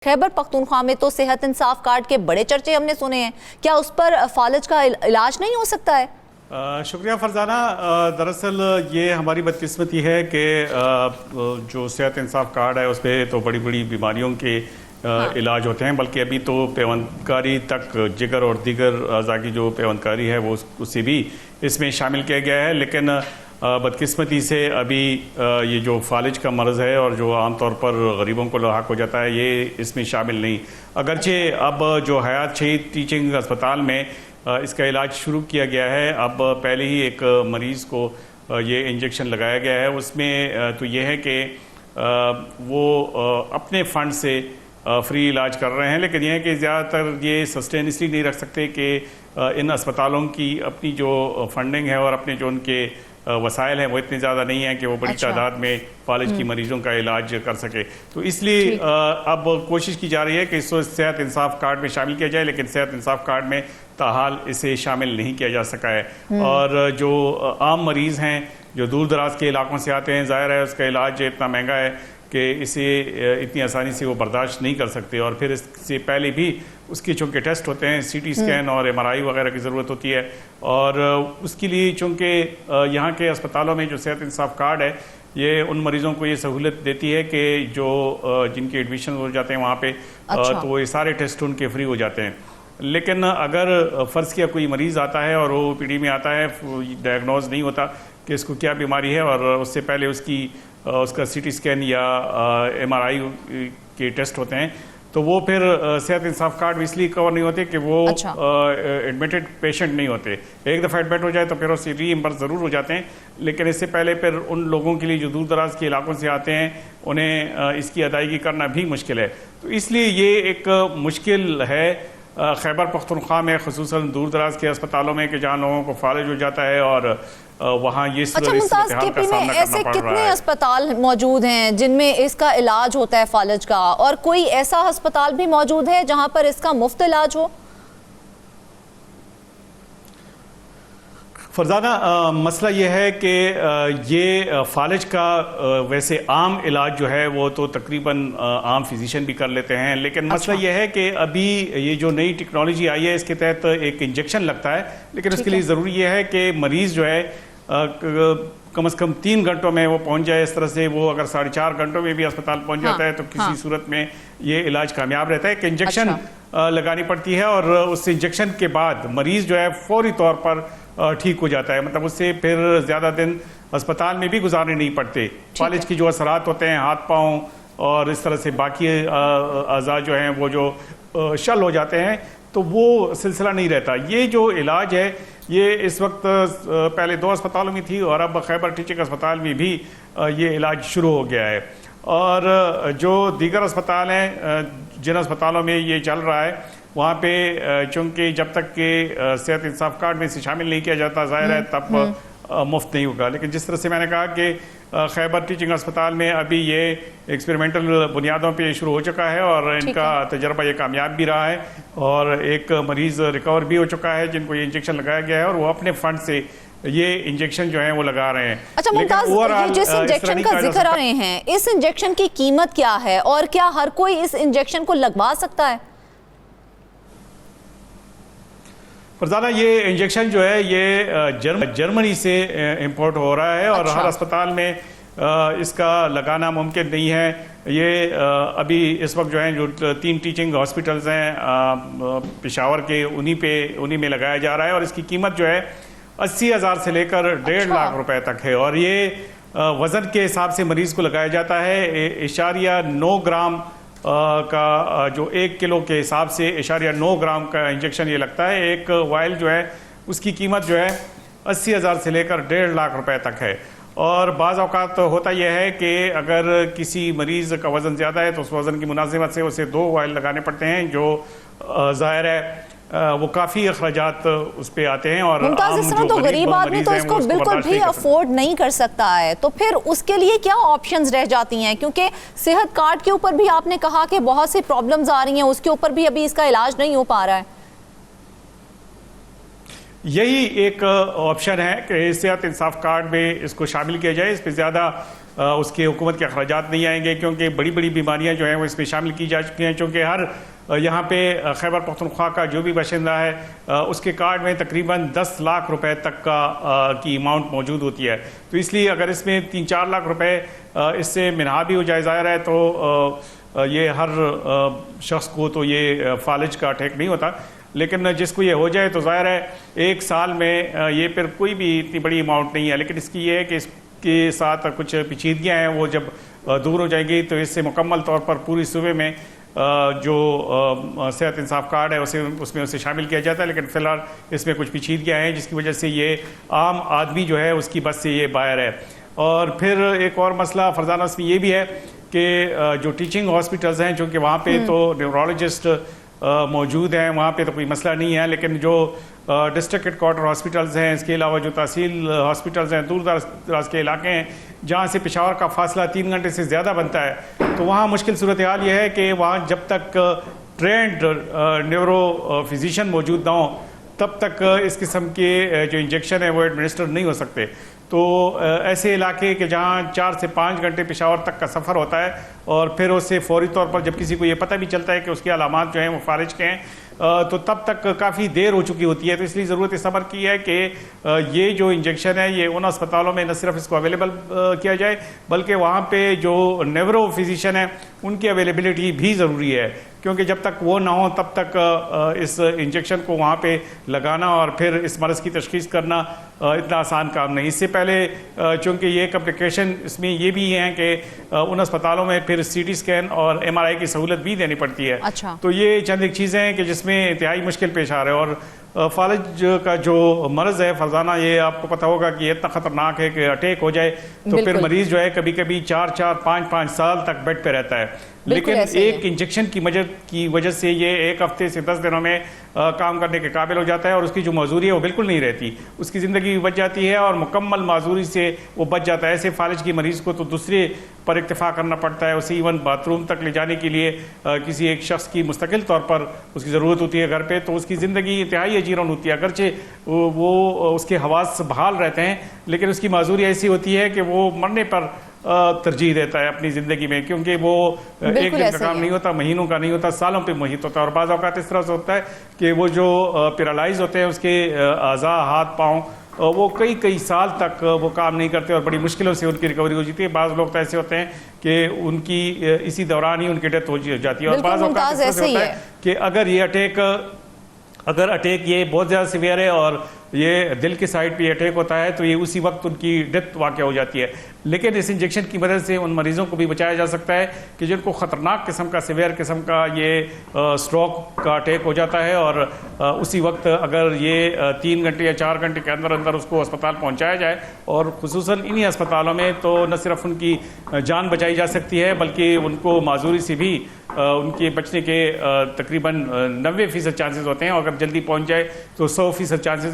खैबर पख्तूनख्वा में तो सेहत इंसाफ कार्ड के बड़े चर्चे हमने सुने हैं, क्या उस पर फालिज का इलाज नहीं हो सकता है? शुक्रिया फरजाना। दरअसल ये हमारी बदकिस्मती है कि जो सेहत इंसाफ कार्ड है उस पर तो बड़ी बड़ी बीमारियों के इलाज होते हैं, बल्कि अभी तो पेवंदकारी तक जिगर और दीगर अज़ा की जो पेवंदकारी है वो उसे भी इसमें शामिल किया गया है। लेकिन बदकिस्मती से अभी ये जो फालिज का मर्ज़ है और जो आमतौर पर गरीबों को लाक हो जाता है ये इसमें शामिल नहीं। अगरचे अब जो हयात शहीद टीचिंग अस्पताल में इसका इलाज शुरू किया गया है, अब पहले ही एक मरीज़ को ये इंजेक्शन लगाया गया है। उसमें तो ये है कि वो अपने फ़ंड से फ्री इलाज कर रहे हैं, लेकिन यह है कि ज़्यादातर ये सस्टेन इसलिए नहीं रख सकते कि इन अस्पतालों की अपनी जो फंडिंग है और अपने जो उनके वसाइल हैं वो इतने ज़्यादा नहीं है कि वो बड़ी तादाद में फालिज की मरीजों का इलाज कर सके। तो इसलिए अब कोशिश की जा रही है कि इसको सेहत इंसाफ कार्ड में शामिल किया जाए, लेकिन सेहत इंसाफ कार्ड में ताहाल इसे शामिल नहीं किया जा सका है। और जो आम मरीज़ हैं जो दूर दराज के इलाकों से आते हैं, ज़ाहिर है उसका इलाज इतना महंगा है कि इसे इतनी आसानी से वो बर्दाश्त नहीं कर सकते। और फिर इससे पहले भी उसके चूँकि टेस्ट होते हैं, सीटी स्कैन और एमआरआई वगैरह की ज़रूरत होती है, और उसके लिए चूँकि यहाँ के अस्पतालों में जो सेहत इंसाफ कार्ड है ये उन मरीज़ों को ये सहूलत देती है कि जो जिनके एडमिशन हो जाते हैं वहाँ पे तो ये सारे टेस्ट उनके फ्री हो जाते हैं। लेकिन अगर फ़र्ज़ किया कोई मरीज़ आता है और वो ओपीडी में आता है, डायग्नोज नहीं होता कि इसको क्या बीमारी है, और उससे पहले उसका सीटी स्कैन या एमआरआई के टेस्ट होते हैं, तो वो फिर सेहत इंसाफ कार्ड इसलिए कवर नहीं होते कि वो एडमिटेड पेशेंट नहीं होते। एक दफ़ा एडमिट हो जाए तो फिर उससे रीइम्बर्स ज़रूर हो जाते हैं, लेकिन इससे पहले फिर उन लोगों के लिए जो दूर दराज के इलाकों से आते हैं उन्हें इसकी अदायगी करना भी मुश्किल है। तो इसलिए ये एक मुश्किल है खैबर पख्तूनख्वा में, ख़ुसूसन दूर दराज के अस्पतालों में, कि जहाँ लोगों को फालिज हो जाता है और वहाँ ये मुमताज़ केपी में ऐसे कितने अस्पताल मौजूद हैं जिनमें इसका इलाज होता है फालिज का, और कोई ऐसा अस्पताल भी मौजूद है जहाँ पर इसका मुफ्त इलाज हो? फरजाना, मसला ये है कि ये फालिज का वैसे आम इलाज जो है वो तो तकरीबन आम फिजिशियन भी कर लेते हैं, लेकिन मसला ये है कि अभी ये जो नई टेक्नोलॉजी आई है इसके तहत एक इंजेक्शन लगता है, लेकिन उसके लिए ज़रूरी ये है कि मरीज़ जो है कम से कम 3 घंटों में वो पहुंच जाए। इस तरह से वो अगर 4.5 घंटों में भी अस्पताल पहुंच जाता है तो किसी सूरत में ये इलाज कामयाब रहता है कि इंजेक्शन लगानी पड़ती है, और उस इंजेक्शन के बाद मरीज़ जो है फौरी तौर पर ठीक हो जाता है। मतलब उससे फिर ज़्यादा दिन अस्पताल में भी गुजारने नहीं पड़ते। फालिज की जो असरात होते हैं हाथ पाँव और इस तरह से बाकी अज़ा जो हैं वो जो शल हो जाते हैं, तो वो सिलसिला नहीं रहता। ये जो इलाज है ये इस वक्त पहले 2 अस्पतालों में थी और अब खैबर टीचिंग अस्पताल में भी ये इलाज शुरू हो गया है। और जो दीगर अस्पताल हैं जिन अस्पतालों में ये चल रहा है वहाँ पे चूँकि जब तक के सेहत इंसाफ कार्ड में इसे शामिल नहीं किया जाता, ज़ाहिर है तब मुफ्त नहीं होगा। लेकिन जिस तरह से मैंने कहा कि खैबर टीचिंग अस्पताल में अभी ये एक्सपेरिमेंटल बुनियादों पे शुरू हो चुका है और इनका तजर्बा ये कामयाब भी रहा है, और एक मरीज़ रिकवर भी हो चुका है जिनको ये इंजेक्शन लगाया गया है और वो अपने फंड से ये इंजेक्शन जो है वो लगा रहे हैं। अच्छा मुमताज़, ये जिस इंजेक्शन का जिक्र कर रहे हैं, इस इंजेक्शन की कीमत क्या है और क्या हर कोई इस इंजेक्शन को लगवा सकता है? फरजाना, ये इंजेक्शन जो है ये जर्मनी से इंपोर्ट हो रहा है और हर अस्पताल में इसका लगाना मुमकिन नहीं है। ये अभी इस वक्त जो है जो 3 टीचिंग हॉस्पिटल्स हैं पेशावर के उन्हीं में लगाया जा रहा है, और इसकी कीमत जो है 80,000 से लेकर 1.5 लाख रुपए तक है। और ये वज़न के हिसाब से मरीज़ को लगाया जाता है। 0.9 ग्राम का जो 1 किलो के हिसाब से 0.9 ग्राम का इंजेक्शन ये लगता है। एक वायल जो है उसकी कीमत जो है 80,000 से लेकर 1.5 लाख रुपए तक है। और बाज़ औक़ात होता यह है कि अगर किसी मरीज़ का वज़न ज़्यादा है तो उस वज़न की मुनासिबत से उसे 2 वायल लगाने पड़ते हैं, जो ज़ाहिर है वो काफ़ी अखराजात उस पे आते हैं। और तो गरीब आदमी तो इसको बिल्कुल भी अफोर्ड नहीं कर सकता है, तो फिर उसके लिए क्या ऑप्शंस रह जाती हैं? क्योंकि सेहत कार्ड के ऊपर भी आपने कहा कि बहुत सी प्रॉब्लम्स आ रही हैं, उसके ऊपर भी अभी इसका इलाज नहीं हो पा रहा है। यही एक ऑप्शन है कि सेहत इंसाफ कार्ड में इसको शामिल किया जाए। इस पर ज़्यादा उसके हुकूमत के अखराजात नहीं आएंगे, क्योंकि बड़ी बड़ी बीमारियां जो हैं वो इसमें शामिल की जा चुकी हैं। चूँकि हर यहाँ पे खैबर पख्तूनख्वा का जो भी बाशिंदा है उसके कार्ड में तकरीबन 10 लाख रुपए तक की अमाउंट मौजूद होती है। तो इसलिए अगर इसमें 3-4 लाख रुपए इससे मिनहा भी हो जाए, ज़ाहिर है तो ये हर शख्स को तो ये फालिज का अटैक नहीं होता, लेकिन जिसको ये हो जाए तो ज़ाहिर है 1 साल में ये फिर कोई भी इतनी बड़ी अमाउंट नहीं है। लेकिन इसकी ये है कि इसके साथ कुछ पेचीदगियाँ हैं, वो जब दूर हो जाएंगी तो इससे मुकम्मल तौर पर पूरी सूबे में जो सेहत इंसाफ कार्ड है उसमें उसे शामिल किया जाता है। लेकिन फ़िलहाल इसमें कुछ पेचीदगियाँ हैं जिसकी वजह से ये आम आदमी जो है उसकी बस से ये बाहर है। और फिर एक और मसला फरजाना इसमें ये भी है कि जो टीचिंग हॉस्पिटल्स हैं, चूँकि वहाँ पे तो न्यूरोलॉजिस्ट मौजूद हैं, वहाँ पे तो कोई मसला नहीं है, लेकिन जो डिस्ट्रिक्ट हेडक्वार्टर हॉस्पिटल्स हैं, इसके अलावा जो तहसील हॉस्पिटल्स हैं, दूर दराज के इलाके हैं जहाँ से पेशावर का फासला 3 घंटे से ज़्यादा बनता है, तो वहाँ मुश्किल सूरत हाल ये है कि वहाँ जब तक ट्रेंड न्यूरो फिजिशियन मौजूद ना हो तब तक इस किस्म के जो इंजेक्शन है वो एडमिनिस्टर नहीं हो सकते। तो ऐसे इलाके के जहाँ 4 से 5 घंटे पेशावर तक का सफ़र होता है और फिर उससे फौरी तौर पर जब किसी को ये पता भी चलता है कि उसके अलामात जो हैं वो फालिज के हैं, तो तब तक काफ़ी देर हो चुकी होती है। तो इसलिए ज़रूरत इस अमर की है कि ये जो इंजेक्शन है ये उन अस्पतालों में न सिर्फ इसको अवेलेबल किया जाए, बल्कि वहाँ पे जो नेवरो फिजिशियन है उनकी अवेलेबिलिटी भी ज़रूरी है, क्योंकि जब तक वो ना हो तब तक इस इंजेक्शन को वहाँ पे लगाना और फिर इस मरज़ की तशख़ीस करना इतना आसान काम नहीं। इससे पहले चूँकि ये कम्प्लिकेशन इसमें ये भी हैं कि उन अस्पतालों में फिर CT स्कैन और MRI की सहूलत भी देनी पड़ती है। अच्छा। तो ये चंद एक चीज़ें हैं कि जिसमें इंतहाई मुश्किल पेश आ रहे हैं। और फालिज का जो मर्ज़ है फरजाना, ये आपको पता होगा कि ये इतना ख़तरनाक है कि अटैक हो जाए तो फिर मरीज़ जो है कभी कभी 4-4, 5-5 साल तक बेड पे रहता है। लेकिन एक इंजेक्शन की वजह से ये 1 हफ्ते से 10 दिनों में काम करने के काबिल हो जाता है और उसकी जो मजदूरी है वो बिल्कुल नहीं रहती, उसकी ज़िंदगी भी बच जाती है और मुकम्मल माजूरी से वो बच जाता है। ऐसे फालिज की मरीज़ को तो दूसरे पर इक्तफा करना पड़ता है, उसे इवन बाथरूम तक ले जाने के लिए किसी एक शख्स की मुस्तकिल तौर पर उसकी ज़रूरत होती है घर पे, तो उसकी ज़िंदगी इंतहाई अजीरन होती है। अगरचे वो उसके हवास बहाल रहते हैं, लेकिन उसकी माजूरी ऐसी होती है कि वो मरने पर तरजीह देता है अपनी ज़िंदगी में, क्योंकि वो एक दिन का काम नहीं होता, महीनों का नहीं होता, सालों पे मुहित होता है। और बाज़ औक़ात इस तरह से होता है कि वो जो पैरालाइज होते हैं उसके अज़ा, हाथ पाँव, वो कई साल तक वो काम नहीं करते और बड़ी मुश्किलों से उनकी रिकवरी हो जाती है। बाज़ लोग तो ऐसे होते हैं कि उनकी इसी दौरान ही उनकी डेथ हो जाती है। और बाज़ औक़ात ऐसे होता है कि अगर अटैक ये बहुत ज़्यादा सीवियर है और ये दिल की साइड पे अटैक होता है तो ये उसी वक्त उनकी डेथ वाक़या हो जाती है। लेकिन इस इंजेक्शन की मदद से उन मरीज़ों को भी बचाया जा सकता है कि जिनको ख़तरनाक किस्म का, सीवियर किस्म का ये स्ट्रोक का अटैक हो जाता है और उसी वक्त अगर ये 3 घंटे या 4 घंटे के अंदर अंदर उसको अस्पताल पहुँचाया जाए, और ख़ुसूसन इन्हीं अस्पतालों में तो न सिर्फ उनकी जान बचाई जा सकती है बल्कि उनको माजूरी से भी उनके बचने के तकरीबन 90% चांसेस होते हैं, और अगर जल्दी पहुँच जाए तो 100% चांसेस हैं।